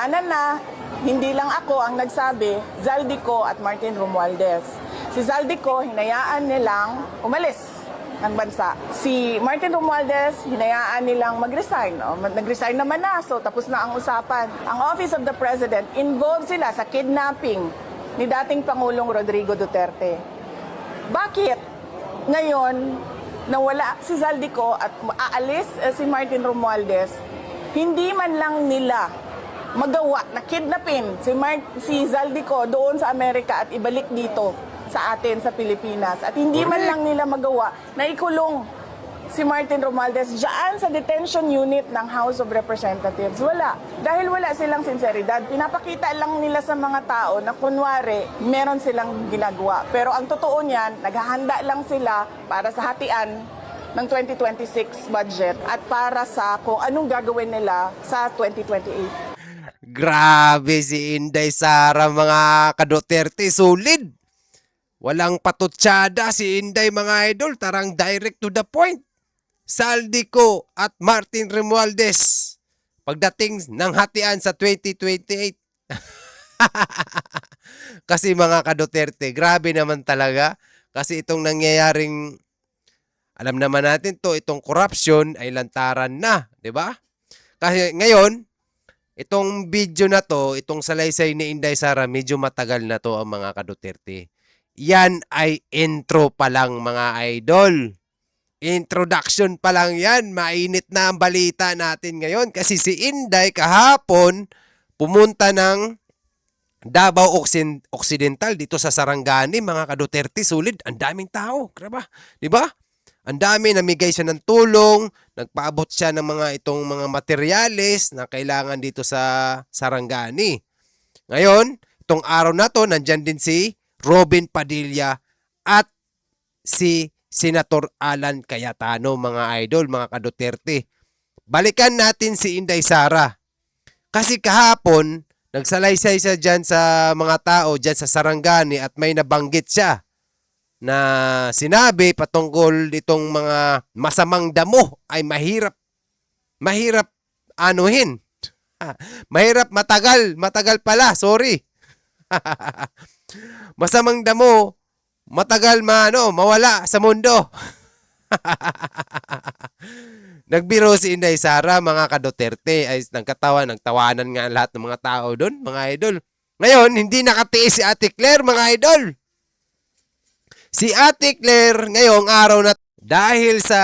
Anan na, hindi lang ako ang nagsabi, Zaldico at Martin Romualdez. Si Zaldico, hinayaan nilang umalis ng bansa. Si Martin Romualdez, hinayaan nilang mag-resign. Nag-resign naman na, so tapos na ang usapan. Ang Office of the President, involved sila sa kidnapping ni dating Pangulong Rodrigo Duterte. Bakit ngayon, nawala si Zaldico at aalis si Martin Romualdez, hindi man lang nila magawa na kidnapin si Zaldico doon sa Amerika at ibalik dito sa atin sa Pilipinas. At hindi man lang nila magawa na ikulong si Martin Romualdez diyan sa detention unit ng House of Representatives. Wala. Dahil wala silang sinseridad. Pinapakita lang nila sa mga tao na kunwari meron silang ginagawa. Pero ang totoo niyan, naghahanda lang sila para sa hatian ng 2026 budget at para sa kung anong gagawin nila sa 2028. Grabe si Inday Sara, mga ka-Duterte, solid. Walang patutsyada si Inday, mga idol, tarang direct to the point. Zaldico at Martin Romualdez pagdating ng hatian sa 2028. Kasi mga ka-Duterte, grabe naman talaga. Kasi itong nangyayaring, alam naman natin to, itong corruption ay lantaran na, di ba? Kasi ngayon, itong video na to, itong salaysay ni Inday Sara, medyo matagal na to ang mga ka-Duterte. Yan ay intro pa lang, mga idol. Introduction pa lang yan. Mainit na ang balita natin ngayon kasi si Inday kahapon pumunta ng Davao Occidental dito sa Sarangani, mga ka-Duterte, sulit. Ang daming tao, grabe, di ba? Ang dami, namigay siya ng tulong, nagpaabot siya ng itong mga materyales na kailangan dito sa Sarangani. Ngayon, itong araw na to, nandyan din si Robin Padilla at si Senator Alan Cayetano, mga idol, mga ka-Duterte. Balikan natin si Inday Sara. Kasi kahapon, nagsalaysay siya dyan sa mga tao dyan sa Sarangani at may nabanggit siya na sinabi patungkol itong mga masamang damo ay mahirap anuhin. Mahirap matagal pala, sorry. Masamang damo, matagal mawala sa mundo. Nagbiro si Inday Sara, mga ka-Duterte, ay nagtawanan nga lahat ng mga tao doon, mga idol. Ngayon, hindi nakatiis si Ate Claire, mga idol. Si Ate Claire ngayong araw na dahil sa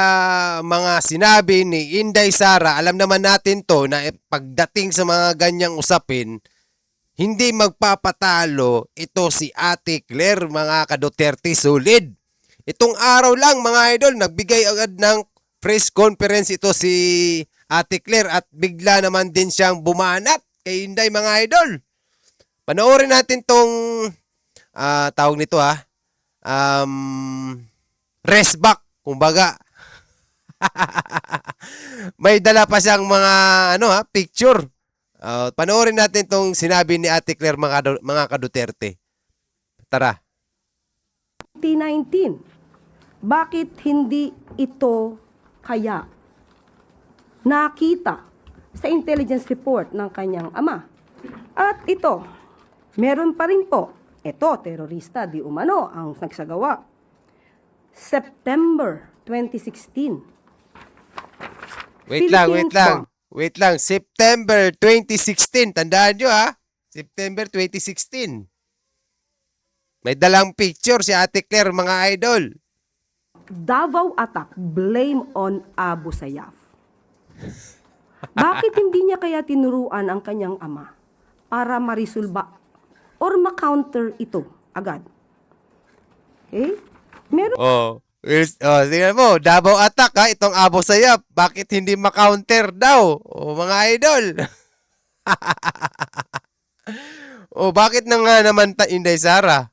mga sinabi ni Inday Sara, alam naman natin to na pagdating sa mga ganyang usapin, hindi magpapatalo ito si Ate Claire, mga ka-Duterte, solid. Itong araw lang, mga idol, nagbigay agad ng press conference ito si Ate Claire at bigla naman din siyang bumanat kay Inday, mga idol. Panoorin natin tong tawag nito rest back, kumbaga. May dala pa siyang mga picture. Panoorin natin tong sinabi ni Ate Claire, mga ka-Duterte. Tara. 2019. Bakit hindi ito kaya nakita sa intelligence report ng kanyang ama? At ito, meron pa rin po. Ito, terorista, di umano ang nagsagawa. September 2016. Wait lang. September 2016. Tandaan nyo September 2016. May dalang picture si Ate Claire, mga idol. Davao attack, blame on Abu Sayyaf. Bakit hindi niya kaya tinuruan ang kanyang ama para marisulba or ma-counter ito agad? Okay? Meron Tingnan mo, Davao attack itong Abu Sayyaf. Bakit hindi ma-counter daw? Mga idol. Bakit na nga naman Inday Sara?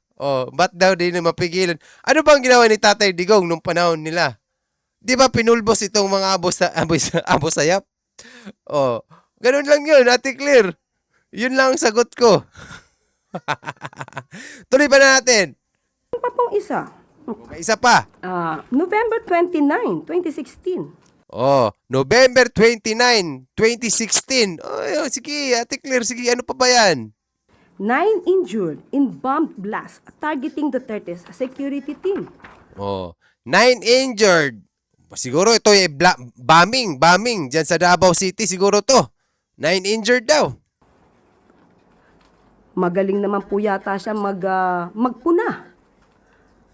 Ba't daw di na mapigilan? Ano bang ginawa ni Tatay Digong nung panahon nila? Di ba pinulbos itong mga Abu Sayyaf? Ganun lang yun, Ate Claire. Yun lang ang sagot ko. Tuloy pa na natin. pa pong isa. May isa pa. November 29, 2016. Oh, November 29, 2016. Oh, sige, Ate Claire, sige, ano pa ba yan? 9 injured in bomb blast targeting Duterte's security team. Oh, 9 injured. Siguro ito ay bombing dyan sa Davao City siguro to. 9 injured daw. Magaling naman po yata siya magpuna.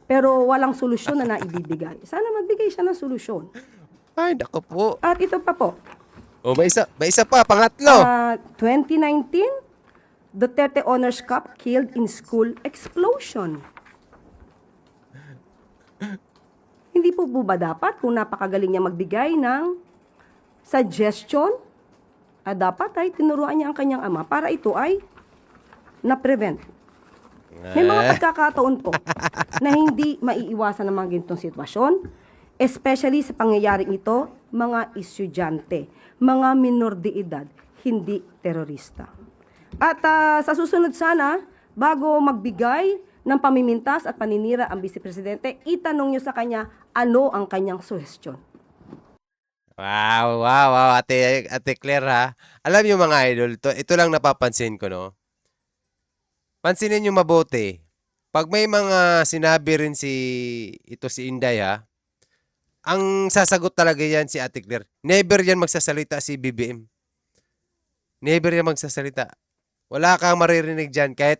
Pero walang solusyon na naibibigay. Sana magbigay siya ng solusyon. Ay, nako po. At ito pa po, Oh, may isa pa, pangatlo. 2019, Duterte Honors Cup killed in school explosion. Hindi po ba dapat kung napakagaling niya magbigay ng suggestion, dapat ay tinuruan niya ang kanyang ama para ito ay na-prevent. May mga pagkakataon po na hindi maiiwasan ng mga ganitong sitwasyon, especially sa pangyayaring ito, mga estudyante, mga minor de edad, hindi terorista. At sa susunod sana, bago magbigay ng pamimintas at paninira ang Vice Presidente, itanong niyo sa kanya ano ang kanyang suhestyon. Wow, Ate Claire ha. Alam niyo mga idol, ito lang napapansin ko, no? Pansinin niyo mabuti. Pag may mga sinabi rin si Inday ha, ang sasagot talaga yan si Ate Claire. Never yan magsasalita si BBM. Never yan magsasalita. Wala kang maririnig dyan kahit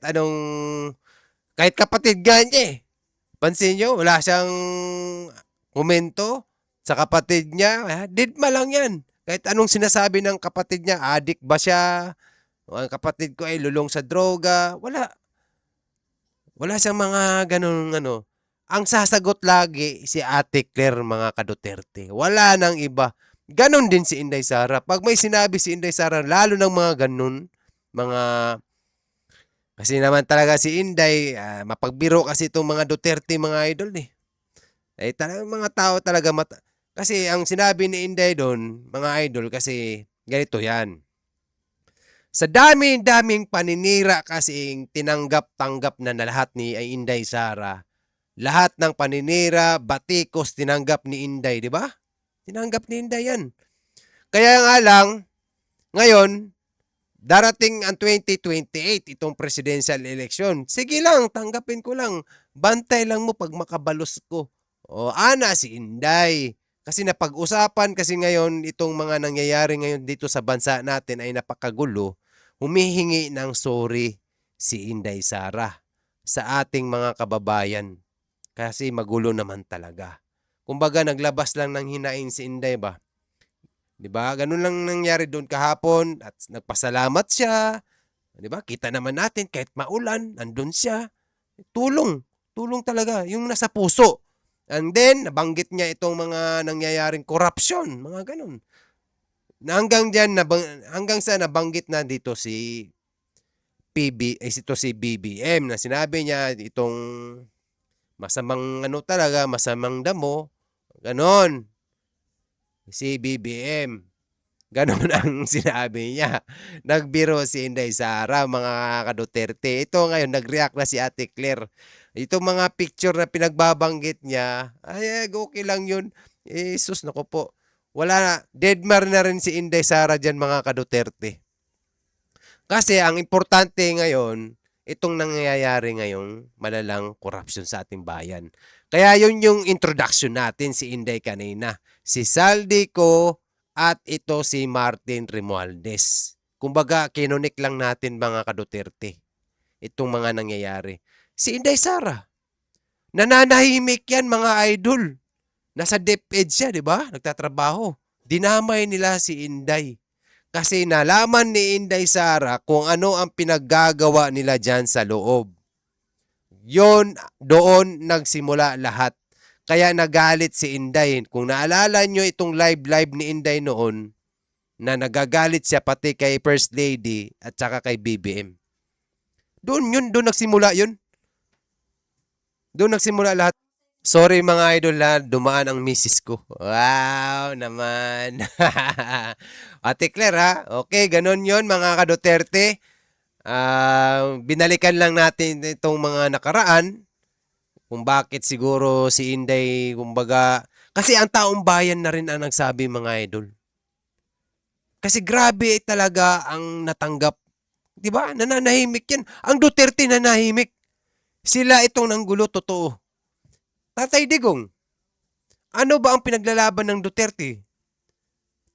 kapatid nga niya eh. Pansin nyo, wala siyang komento sa kapatid niya. Didma lang yan. Kahit anong sinasabi ng kapatid niya, adik ba siya? O ang kapatid ko ay lulong sa droga. Wala. Wala siyang mga ganun Ang sasagot lagi si Ate Claire, mga ka-Duterte. Wala nang iba. Ganon din si Inday Sara. Pag may sinabi si Inday Sara, lalo ng mga ganun, kasi naman talaga si Inday, mapagbiro kasi itong mga Duterte, mga idol eh. Ay talagang mga tao talaga kasi ang sinabi ni Inday doon, mga idol, kasi ganito yan. Sa daming paninira kasing tinanggap-tanggap na lahat ni Inday Sara. Lahat ng paninira, batikos, tinanggap ni Inday, di ba? Tinanggap ni Inday yan. Kaya nga lang, ngayon, darating ang 2028, itong presidential election. Sige lang, tanggapin ko lang. Bantay lang mo pag makabalos ko. O, ana si Inday. Kasi napag-usapan kasi ngayon, itong mga nangyayari ngayon dito sa bansa natin ay napakagulo. Humihingi ng sorry si Inday Sara sa ating mga kababayan. Kasi magulo naman talaga. Kumbaga, naglabas lang ng hinain si Inday ba? 'Di ba? Ganun lang nangyari doon kahapon at nagpasalamat siya. 'Di ba? Kita naman natin kahit maulan, andun siya. Tulong talaga, yung nasa puso. And then nabanggit niya itong mga nangyayaring corruption, mga ganun. Na hanggang sa nabanggit na dito si si BBM na sinabi niya itong masamang masamang damo, ganon. Si BBM. Ganon ang sinabi niya. Nagbiro si Inday Sara, mga ka-Duterte. Ito ngayon, nag-react na si Ate Claire. Itong mga picture na pinagbabanggit niya, ay, okay lang yun. Sus, naku po. Wala, deadmar na rin si Inday Sara dyan, mga ka-Duterte. Kasi ang importante ngayon, itong nangyayari ngayong malalang corruption sa ating bayan. Kaya yun yung introduction natin si Inday kanina. Si Saldico at ito si Martin Romualdez. Kumbaga, kinunik lang natin mga ka-Duterte. Itong mga nangyayari. Si Inday Sara. Nananahimik yan mga idol. Nasa DepEd siya, di ba? Nagtatrabaho. Dinamay nila si Inday. Kasi nalaman ni Inday Sara kung ano ang pinaggagawa nila dyan sa loob. Doon nagsimula lahat. Kaya nagalit si Inday. Kung naalala nyo itong live ni Inday noon, na nagagalit siya pati kay First Lady at saka kay BBM. Doon nagsimula yun. Doon nagsimula lahat. Sorry mga idol na dumaan ang misis ko. Wow naman. Ate Claire ha. Okay, ganun yon mga ka-Duterte. Binalikan lang natin itong mga nakaraan. Kung bakit siguro si Inday, kumbaga, Kasi ang taong bayan na rin ang nagsabi, mga idol. Kasi grabe talaga ang natanggap. 'Di ba? Nananahimik yan. Ang Duterte nanahimik. Sila itong nanggulo, totoo. Tatay Digong, ano ba ang pinaglalaban ng Duterte?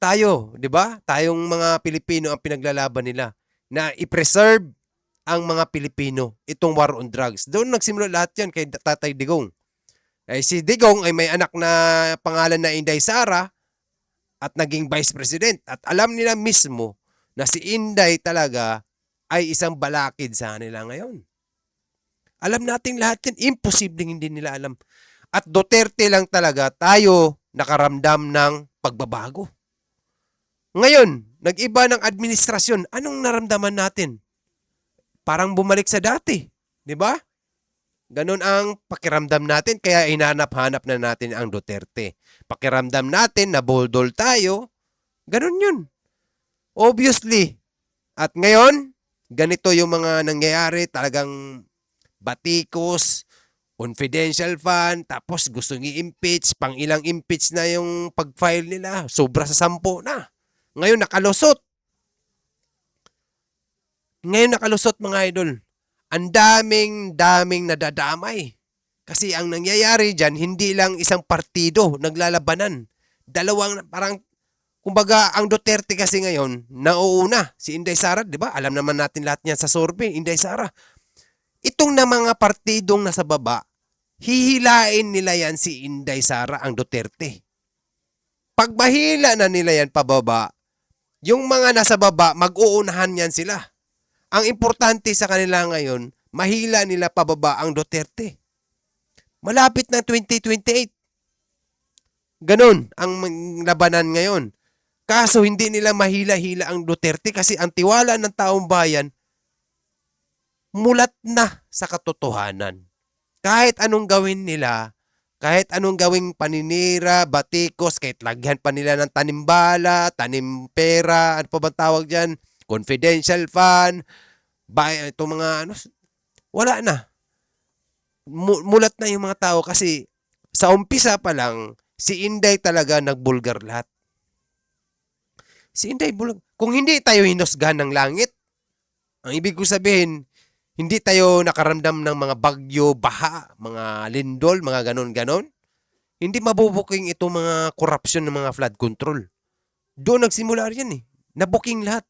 Tayo, 'di ba? Tayong mga Pilipino ang pinaglalaban nila na i-preserve ang mga Pilipino, itong war on drugs. Doon nagsimula lahat yan kay Tatay Digong. Si Digong ay may anak na pangalan na Inday Sara at naging Vice President. At alam nila mismo na si Inday talaga ay isang balakid sa kanila ngayon. Alam nating lahat yan. Imposibleng hindi nila alam. At Duterte lang talaga tayo nakaramdam ng pagbabago. Ngayon, nag-iba ng administrasyon. Anong naramdaman natin? Parang bumalik sa dati. Di ba? Ganon ang pakiramdam natin. Kaya hinanap-hanap na natin ang Duterte. Pakiramdam natin na boldol tayo. Ganon yun. Obviously. At ngayon, ganito yung mga nangyayari. Talagang batikos, confidential fund, tapos gustong i-impeach, pang ilang impeach na yung pag-file nila, sobra sa 10 na. Ngayon nakalusot. Mga idol. Ang daming nadadamay. Kasi ang nangyayari dyan, hindi lang isang partido naglalabanan. Dalawang, parang, kumbaga, ang Duterte kasi ngayon, nauuna. Si Inday Sara, di ba? Alam naman natin lahat niyan sa survey, Inday Sara. Itong na mga partidong nasa baba, hihilain nila yan si Inday Sara, ang Duterte. Pag mahila na nila yan pababa, yung mga nasa baba, mag-uunahan yan sila. Ang importante sa kanila ngayon, mahila nila pababa ang Duterte. Malapit na 2028. Ganon ang labanan ngayon. Kaso hindi nila mahila-hila ang Duterte kasi ang tiwala ng taong bayan mulat na sa katotohanan. Kahit anong gawin nila, kahit anong gawing paninira, batikos, kahit lagyan pa nila ng tanimbala, tanim pera, ano pa bang tawag dyan, confidential fund, itong mga ano, wala na. Mulat na yung mga tao kasi sa umpisa pa lang, si Inday talaga nagbulgar lahat. Si Inday bulgar. Kung hindi tayo hinusgahan ng langit, ang ibig ko sabihin, hindi tayo nakaramdam ng mga bagyo, baha, mga lindol, mga ganon-ganon. Hindi mabubuking itong mga korupsyon ng mga flood control. Doon nagsimula yan eh. Nabuking lahat.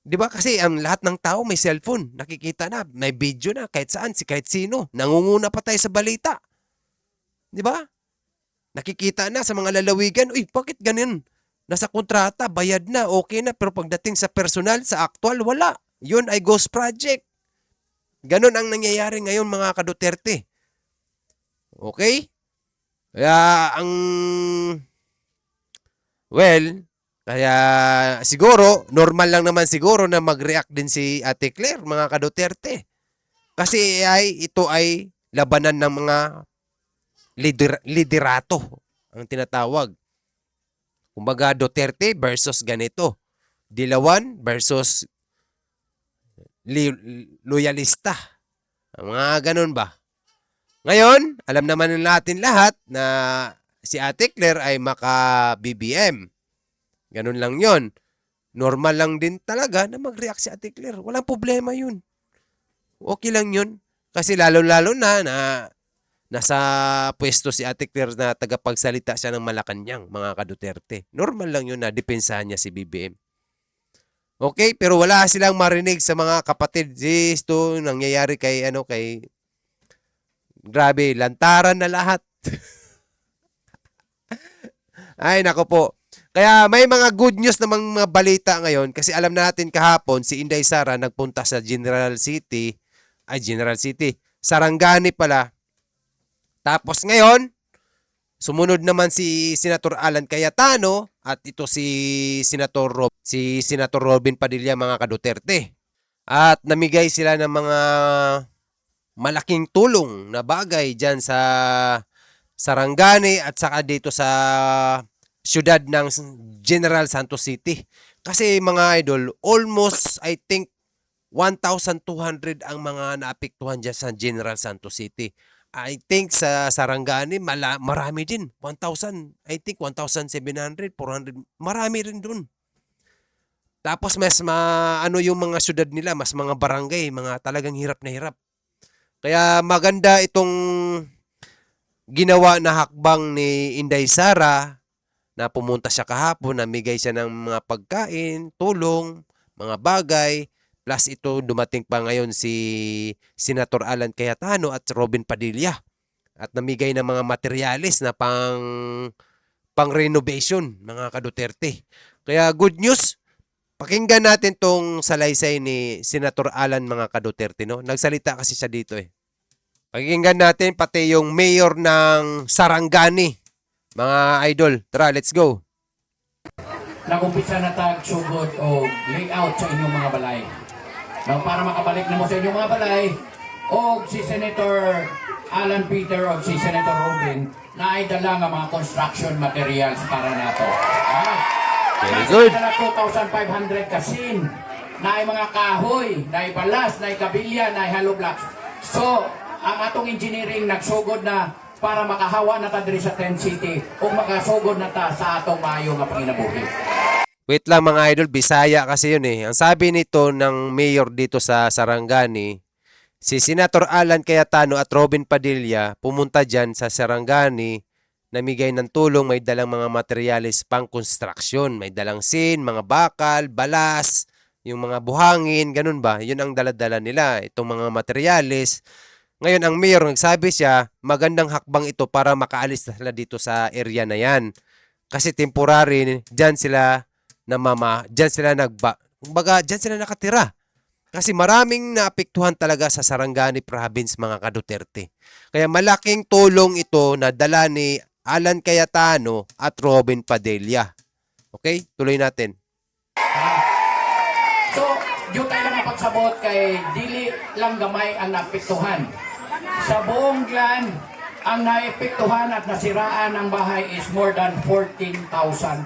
Di ba? Kasi ang lahat ng tao may cellphone. Nakikita na, may video na, kahit saan, kahit sino. Nangunguna pa tayo sa balita. Di ba? Nakikita na sa mga lalawigan, uy, bakit ganun? Nasa kontrata, bayad na, okay na, pero pagdating sa personal, sa actual, wala. Yun ay ghost project. Ganon ang nangyayari ngayon mga ka-Duterte. Okay? Kaya kaya siguro, normal lang naman siguro na mag-react din si Ate Claire, mga ka-Duterte. Kasi ito ay labanan ng mga liderato, ang tinatawag. Kumbaga Duterte versus ganito. Dilawan versus loyalista. Mga ganun ba? Ngayon, alam naman natin lahat na si Ate Claire ay maka-BBM. Ganun lang yon. Normal lang din talaga na mag-react si Ate Claire. Walang problema yun. Okay lang yun. Kasi lalo-lalo na nasa pwesto si Ate Claire na tagapagsalita siya ng Malacanang, mga ka-Duterte. Normal lang yun na depensahan niya si BBM. Okay, pero wala silang marinig sa mga kapatid. Ito nangyayari kay grabe, lantaran na lahat. Ay, nako po. Kaya may mga good news namang mga balita ngayon kasi alam natin kahapon si Inday Sara nagpunta sa General City, Sarangani pala. Tapos ngayon, sumunod naman si Senator Alan Cayetano at ito si Senator Robin Padilla, mga ka-Duterte. At namigay sila ng mga malaking tulong na bagay dyan sa Sarangani at saka dito sa siyudad ng General Santos City. Kasi mga idol, almost I think 1,200 ang mga naapektuhan dyan sa General Santos City. I think sa Sarangani, marami din. 1,000. I think 1,700, 400. Marami rin dun. Tapos mas ano yung mga syudad nila, mas mga barangay, mga talagang hirap na hirap. Kaya maganda itong ginawa na hakbang ni Inday Sara na pumunta siya kahapon, namigay siya ng mga pagkain, tulong, mga bagay. Plus ito dumating pa ngayon si Senator Alan Cayetano at Robin Padilla. At namigay ng mga materyales na pang renovation, mga ka-Duterte. Kaya good news. Pakinggan natin tong salaysay ni Senator Alan, mga ka-Duterte, no? Nagsalita kasi siya dito eh. Pakinggan natin pati yung mayor ng Sarangani. Mga idol, tara, let's go. Nagumpisa na tagsugod o layout sa inyong mga balay. Now, para makabalik na mo sa inyong mga balay, o si Senator Alan Peter o si Senator Robin na ay dala nga mga construction materials para nato. Very good. Na 2,500 kasin, na ay mga kahoy, na ay balas, na ay kabilya, na ay hollow blocks. So, ang atong engineering nagsugod na para makahawa na ta diri sa 10 City o makasugod na ta sa atong maayo nga panginabuhi. Wait lang mga idol, Bisaya kasi yun eh. Ang sabi nito ng mayor dito sa Sarangani, si Senator Alan Cayetano at Robin Padilla pumunta dyan sa Sarangani, namigay ng tulong, may dalang mga materyales pang construction. May dalang sin, mga bakal, balas, yung mga buhangin, ganun ba? Yun ang daladala nila, itong mga materyales. Ngayon, ang mayor, nagsabi siya, magandang hakbang ito para makaalis na sila dito sa area na yan. Kasi temporary, dyan sila dyan sila nakatira. Kasi maraming naapektuhan talaga sa Sarangani Province, mga ka-Duterte. Kaya malaking tulong ito na dala ni Alan Cayetano at Robin Padilla. Okay? Tuloy natin. So, yung tayo lang pagsabot kay dili lang gamay ang naapektuhan. Sa buong Glan, ang naepektuhan at nasiraan ng bahay is more than 14,000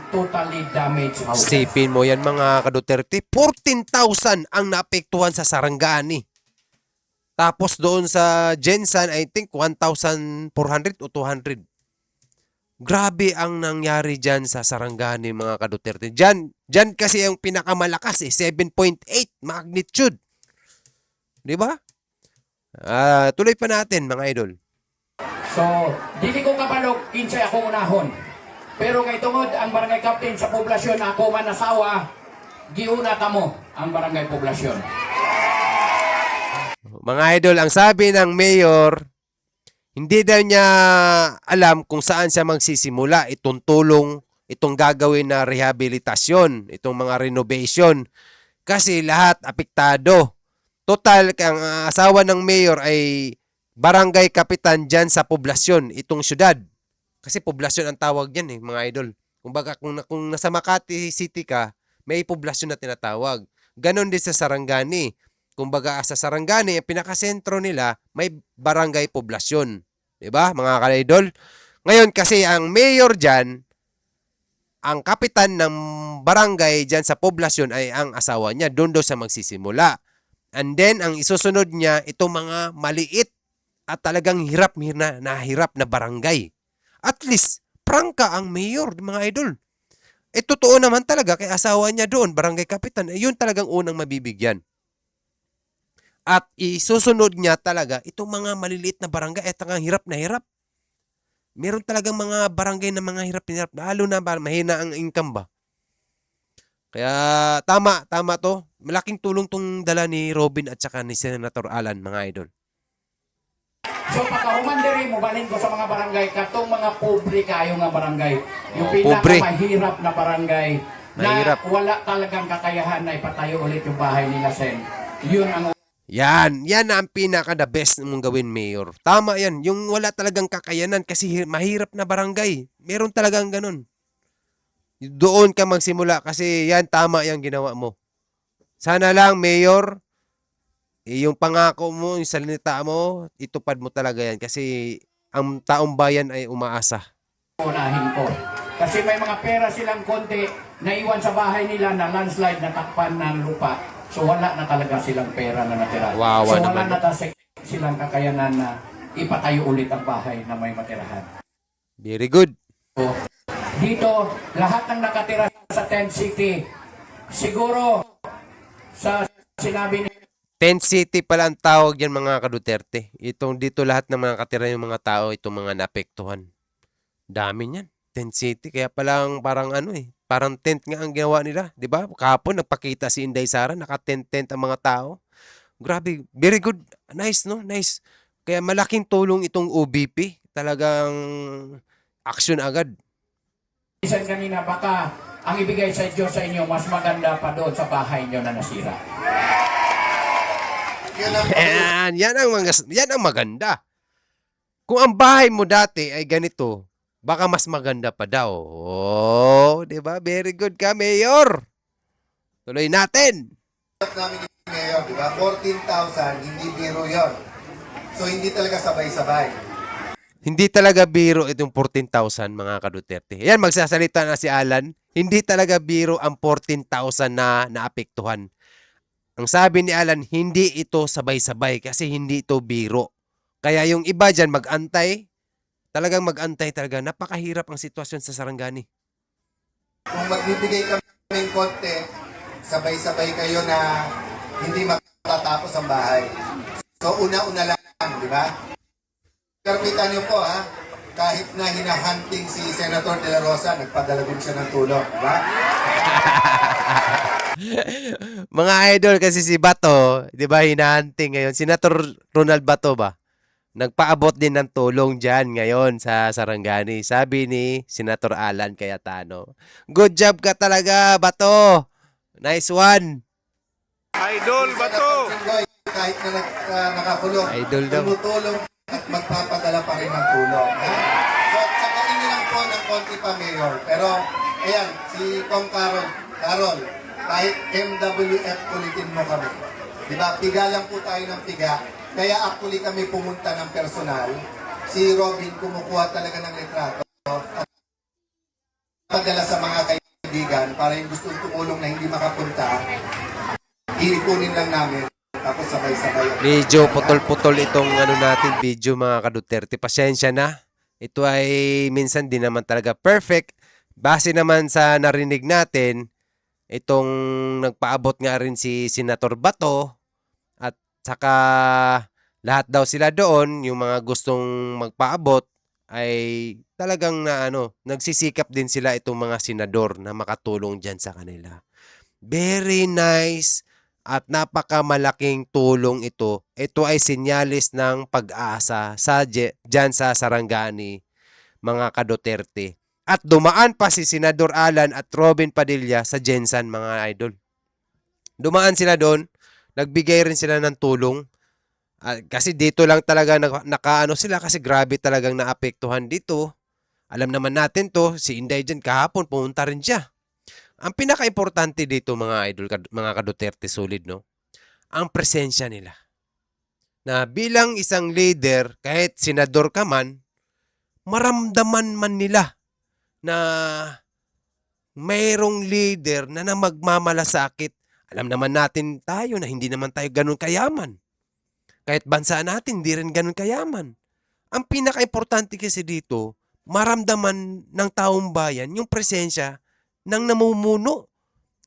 totally damaged houses. Sipin mo yan mga ka-Duterte, 14,000 ang naapektuhan sa Sarangani. Tapos doon sa Jensan, I think 1,400 o 200. Grabe ang nangyari dyan sa Sarangani, mga ka-Duterte. Dyan kasi ang pinakamalakas 7.8 magnitude. Di ba? Tuloy pa natin, mga idol. So, dili ko kabalog, kinsay ako unahon. Pero kay tungod ang barangay captain sa poblasyon na ako man nasawa, giuna kamo ang barangay poblasyon. Mga idol, ang sabi ng mayor, hindi daw niya alam kung saan siya magsisimula itong tulong, itong gagawin na rehabilitasyon, itong mga renovation. Kasi lahat apektado. Total, ang asawa ng mayor ay barangay kapitan dyan sa poblasyon, itong syudad. Kasi poblasyon ang tawag yan mga idol. Kumbaga, kung nasa Makati City ka, may poblasyon na tinatawag. Ganon din sa Sarangani. Kumbaga, sa Sarangani, ang pinakasentro nila, may barangay poblasyon. Diba, mga ka-idol? Ngayon, kasi ang mayor dyan, ang kapitan ng barangay dyan sa poblasyon ay ang asawa niya. Doon daw siya magsisimula. And then, ang isusunod niya, itong mga maliit at talagang hirap na barangay. At least, prangka ang mayor, mga idol. Totoo naman talaga kay asawa niya doon, barangay kapitan, yun talagang unang mabibigyan. At isusunod niya talaga itong mga maliliit na barangay at talagang hirap na hirap. Meron talagang mga barangay na mga hirap na hirap, lalo na mahina ang income ba. Kaya tama to. Malaking tulong tong dala ni Robin at saka ni Senator Alan, mga idol. So pagkahuman diri mo balhin ko sa mga barangay katong mga pobre kayo nga barangay. Yung Pobre. pinakamahirap na barangay Mahirap. na wala talagang kakayahan na ipatayo ulit yung bahay nila Sen. Yun ang Yan ang pinaka the best mong gawin, mayor. Tama yan, yung wala talagang kakayanan kasi mahirap na barangay. Meron talagang ganun. Doon ka magsimula kasi yan, tama yung ginawa mo. Sana lang, mayor, yung pangako mo, yung salita mo, itupad mo talaga yan kasi ang taong bayan ay umaasa. unahin ko. Kasi may mga pera silang konti na iwan sa bahay nila na landslide na takpan ng lupa. So wala na talaga silang pera na natira. Wawa so wala naman. na silang kakayanan na ipatayo ulit ang bahay na may matirahan. Very good. So, dito, lahat ng nakatira sa Tent City, siguro sa sinabi ni Tent City pala ang tawag yan mga ka-Duterte. Itong dito lahat ng mga katira yung mga tao, itong mga naapektuhan. Dami niyan. Tent City. Kaya palang parang parang tent nga ang ginawa nila. Di ba? Kahapon nagpakita si Inday Sara, naka-tent-tent ang mga tao. Grabe. Very good. Nice, no? Nice. Kaya malaking tulong itong OBP. Talagang action agad. Isan kanina, baka ang ibigay sa Diyos sa inyo, mas maganda pa doon sa bahay nyo na nasira. Yan ang maganda. Kung ang bahay mo dati ay ganito, baka mas maganda pa daw. Oh, 'di ba? Very good ka, Mayor. Tuloy natin. Namin ngayon, di ba? 14,000, hindi biro yon. So, hindi talaga sabay-sabay. Hindi talaga biro itong 14,000 mga ka-Duterte. Yan, magsasalita na si Alan. Hindi talaga biro ang 14,000 na naapektuhan. Ang sabi ni Alan, hindi ito sabay-sabay kasi hindi ito biro. Kaya yung iba dyan mag-antay, talagang mag-antay talaga. Napakahirap ang sitwasyon sa Sarangani. Kung magbibigay kami ng konti, sabay-sabay kayo na hindi matatapos ang bahay. So, una-una lang, di ba? Karamitan niyo po, ha? Kahit na hinahunting si Senator De La Rosa, nagpadala din siya ng tulong, di ba? Mga idol kasi si Bato, 'di ba, hinahanting ngayon. Senator Ronald Bato ba? Nagpaabot din ng tulong diyan ngayon sa Sarangani. Sabi ni Senator Alan Cayetano. Good job ka talaga, Bato. Nice one. Idol ba to? Jinggoy, kahit na nakakulong, Idol daw. tumutulong at magpapadala pa rin ng tulong, ha? So, sakain niyo lang po ng konti pa, Mayor. Pero, ayan, si Kong Carol, kahit MWF ulitin mo kami. Diba? Piga lang po tayo ng piga. Kaya actually kami pumunta ng personal. Si Robin kumukuha talaga ng litrato at padala sa mga kaibigan para yung gustong tumulong na hindi makapunta, iipunin lang namin. Tapos sabay-sabay. Medyo putol-putol itong natin video mga ka-Duterte. Pasensya na. Ito ay minsan di naman talaga perfect. Base naman sa narinig natin, itong nagpaabot nga rin si Senator Bato at saka lahat daw sila doon, yung mga gustong magpaabot ay talagang nagsisikap din sila itong mga senador na makatulong dyan sa kanila. Very nice at napakamalaking tulong ito. Ito ay sinyalis ng pag-asa dyan sa Sarangani, mga ka-Duterte. At dumaan pa si Senador Alan at Robin Padilla sa Jensan, mga idol. Dumaan sila doon, nagbigay rin sila ng tulong. Kasi dito lang talaga nakaano sila kasi grabe talagang naapektuhan dito. Alam naman natin to, si Inday dyan kahapon, pumunta rin siya. Ang pinaka-importante dito mga idol, mga ka-Duterte solid, no? Ang presensya nila. Na bilang isang leader, kahit senador ka man, maramdaman man nila na mayroong leader na magmamalasakit. Alam naman natin tayo na hindi naman tayo ganun kayaman. Kahit bansa natin, hindi rin ganun kayaman. Ang pinaka-importante kasi dito, maramdaman ng taong bayan yung presensya ng namumuno.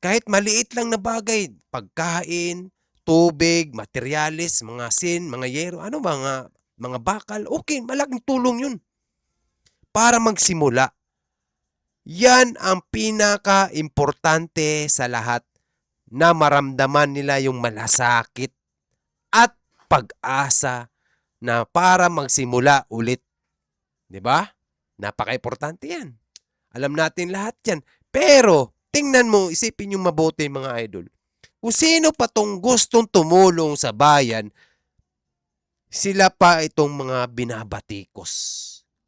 Kahit maliit lang na bagay, pagkain, tubig, materyales, mga sin, mga yero, mga bakal, okay, malaking tulong yun. Para magsimula. Yan ang pinaka-importante sa lahat na maramdaman nila yung malasakit at pag-asa na para magsimula ulit. 'Di ba? Napaka-importante yan. Alam natin lahat yan. Pero, tingnan mo, isipin yung mabuti mga idol. Kung sino pa tong gustong tumulong sa bayan, sila pa itong mga binabatikos.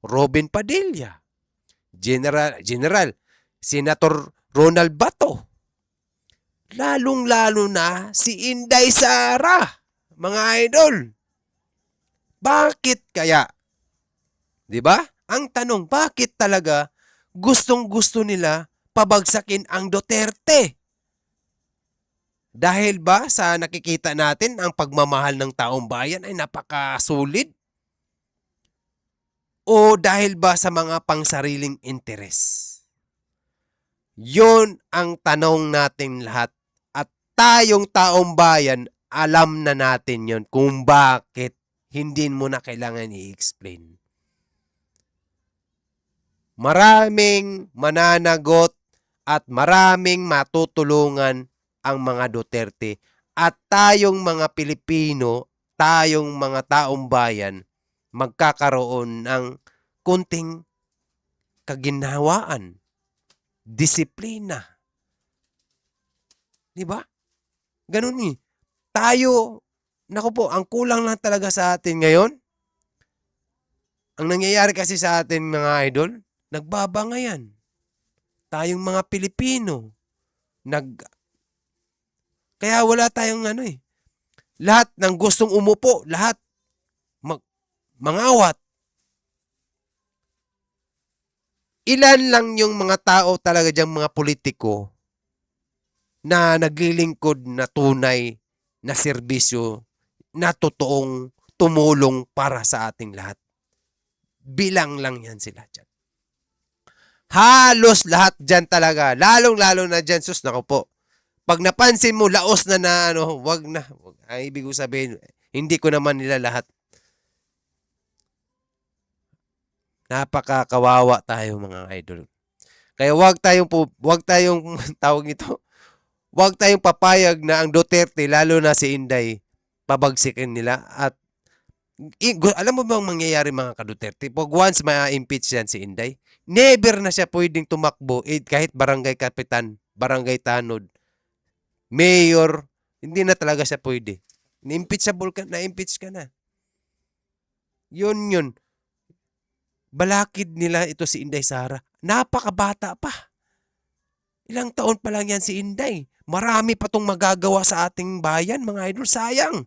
Robin Padilla, General, Senator Ronald Bato, lalong-lalo na si Inday Sara, mga idol. Bakit kaya? 'Di ba? Ang tanong, bakit talaga gustong-gusto nila pabagsakin ang Duterte? Dahil ba sa nakikita natin ang pagmamahal ng taong bayan ay napakasulit? O dahil ba sa mga pangsariling interes? Yun ang tanong natin lahat. At tayong taong bayan, alam na natin yon kung bakit hindi mo na kailangan i-explain. Maraming mananagot at maraming matutulungan ang mga Duterte. At tayong mga Pilipino, tayong mga taong bayan, magkakaroon ng kunting kaginhawaan, disiplina. Di ba? Ganun eh. Tayo, naku po, ang kulang lang talaga sa atin ngayon, ang nangyayari kasi sa atin mga idol, nagbabangayan. Tayong mga Pilipino, kaya wala tayong lahat ng gustong umupo, lahat mangawat. Ilan lang yung mga tao talaga diyang mga politiko na naglilingkod na tunay na serbisyo na totoong tumulong para sa ating lahat. Bilang lang yan sila dyan. Halos lahat dyan talaga. Lalong-lalo na dyan, sus, nako po. Pag napansin mo, laos na wag na. Ang ibig ko sabihin, hindi ko naman nila lahat. Napakakawawa tayo mga idol. Kaya wag tayong tawag nito. Wag tayong papayag na ang Duterte, lalo na si Inday, pabagsikin nila. At alam mo bang mangyayari mga ka-Duterte? Pag once ma-impeach yan si Inday, never na siya pwedeng tumakbo kahit barangay kapitan, barangay tanod, mayor, hindi na talaga siya pwede. Na-impeach ka na. Yun. Balakid nila ito si Inday Sara. Napakabata pa. Ilang taon pa lang yan si Inday. Marami pa tong magagawa sa ating bayan, mga idol. Sayang.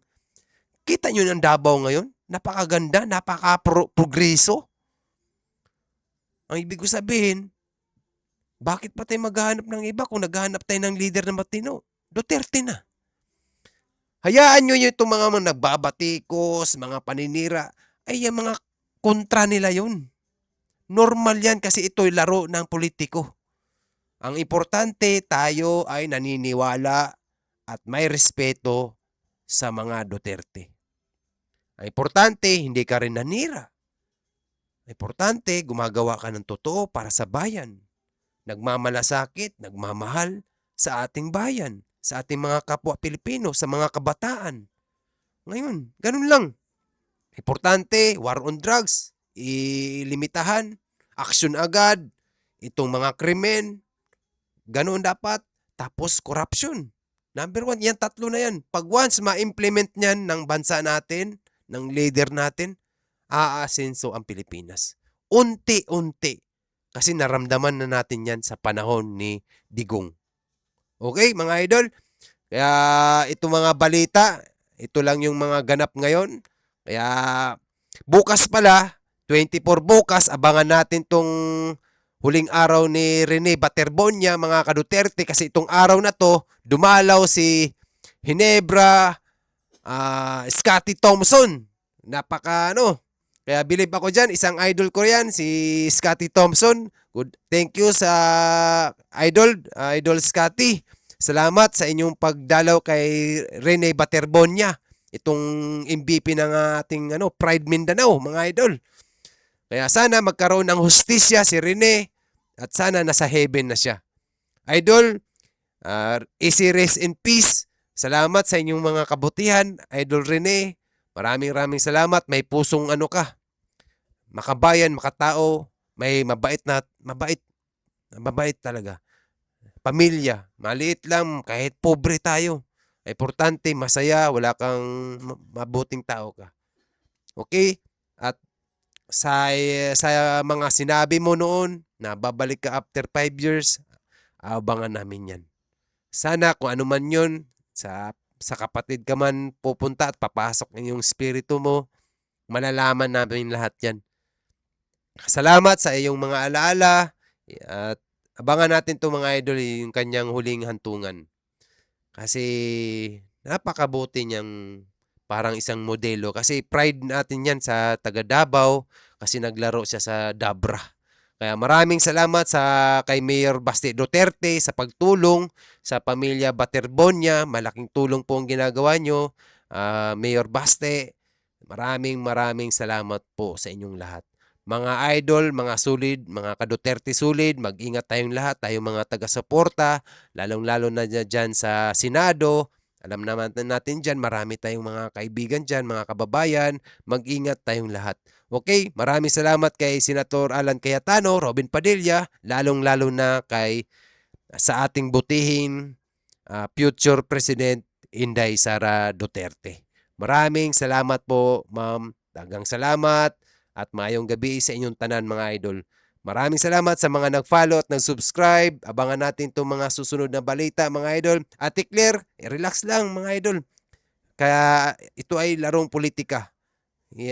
Kita nyo ng Davao ngayon? Napakaganda, napaka-progreso. Ang ibig ko sabihin, bakit pa tayo maghahanap ng iba kung naghahanap tayo ng leader na matino? Duterte na. Hayaan nyo yung itong mga nagbabatikos, mga paninira. Ay, yung mga kontra nila yun. Normal yan kasi ito'y laro ng politiko. Ang importante, tayo ay naniniwala at may respeto sa mga Duterte. Ang importante, hindi ka rin nanira. Ang importante, gumagawa ka ng totoo para sa bayan. Nagmamalasakit, nagmamahal sa ating bayan, sa ating mga kapwa Pilipino, sa mga kabataan. Ngayon, ganun lang. Importante, war on drugs, ilimitahan, aksyon agad, itong mga krimen, ganoon dapat, tapos corruption. Number 1, yan tatlo na yan. Pag once ma-implement niyan ng bansa natin, ng leader natin, aasenso ang Pilipinas. Unti-unti. Kasi naramdaman na natin yan sa panahon ni Digong. Okay, mga idol? Kaya ito mga balita, ito lang yung mga ganap ngayon. Kaya bukas pala, 24 bukas, abangan natin tong huling araw ni Rene Baterbonia, mga ka-Duterte, kasi itong araw na to, dumalaw si Ginebra, Scotty Thompson. Kaya believe ako dyan, isang idol ko yan, si Scotty Thompson. Good. Thank you sa Idol Scotty. Salamat sa inyong pagdalaw kay Rene Baterbonia, itong MVP ng ating Pride Mindanao, mga idol. Kaya sana magkaroon ng hustisya si Rene at sana nasa heaven na siya. Idol, easy rest in peace. Salamat sa inyong mga kabutihan, Idol Rene. Maraming salamat. May pusong ka. Makabayan, makatao, may mabait talaga. Pamilya, maliit lang, kahit pobre tayo. Importante, masaya, wala kang mabuting tao ka. Okay? At sa mga sinabi mo noon na babalik ka after 5 years, abangan namin yan. Sana kung ano man yun, sa kapatid ka man pupunta at papasok ng yung spirito mo, malalaman namin lahat yan. Salamat sa iyong mga alaala at abangan natin to mga idol yung kanyang huling hantungan. Kasi napakabuti niyang parang isang modelo. Kasi pride natin yan sa taga Davao kasi naglaro siya sa Dabra. Kaya maraming salamat sa kay Mayor Baste Duterte sa pagtulong sa pamilya Baterbonia. Malaking tulong po ang ginagawa nyo. Mayor Baste, maraming salamat po sa inyong lahat. Mga idol, mga solid, mga ka-Duterte solid, mag-ingat tayong lahat, tayong mga taga-suporta, lalong-lalo na dyan sa Senado. Alam naman natin dyan, marami tayong mga kaibigan dyan, mga kababayan, mag-ingat tayong lahat. Okay, maraming salamat kay Senator Alan Cayetano, Robin Padilla, lalong-lalo na sa ating butihing future President Inday Sara Duterte. Maraming salamat po, ma'am. Dagang salamat at mayong gabi sa inyong tanan, mga idol. Maraming salamat sa mga nag-follow at nag-subscribe. Abangan natin itong mga susunod na balita, mga idol. Ate Claire, relax lang, mga idol. Kaya ito ay larong politika.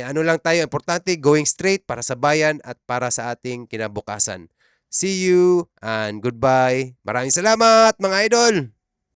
Ano lang tayo, importante, going straight para sa bayan at para sa ating kinabukasan. See you and goodbye. Maraming salamat, mga idol!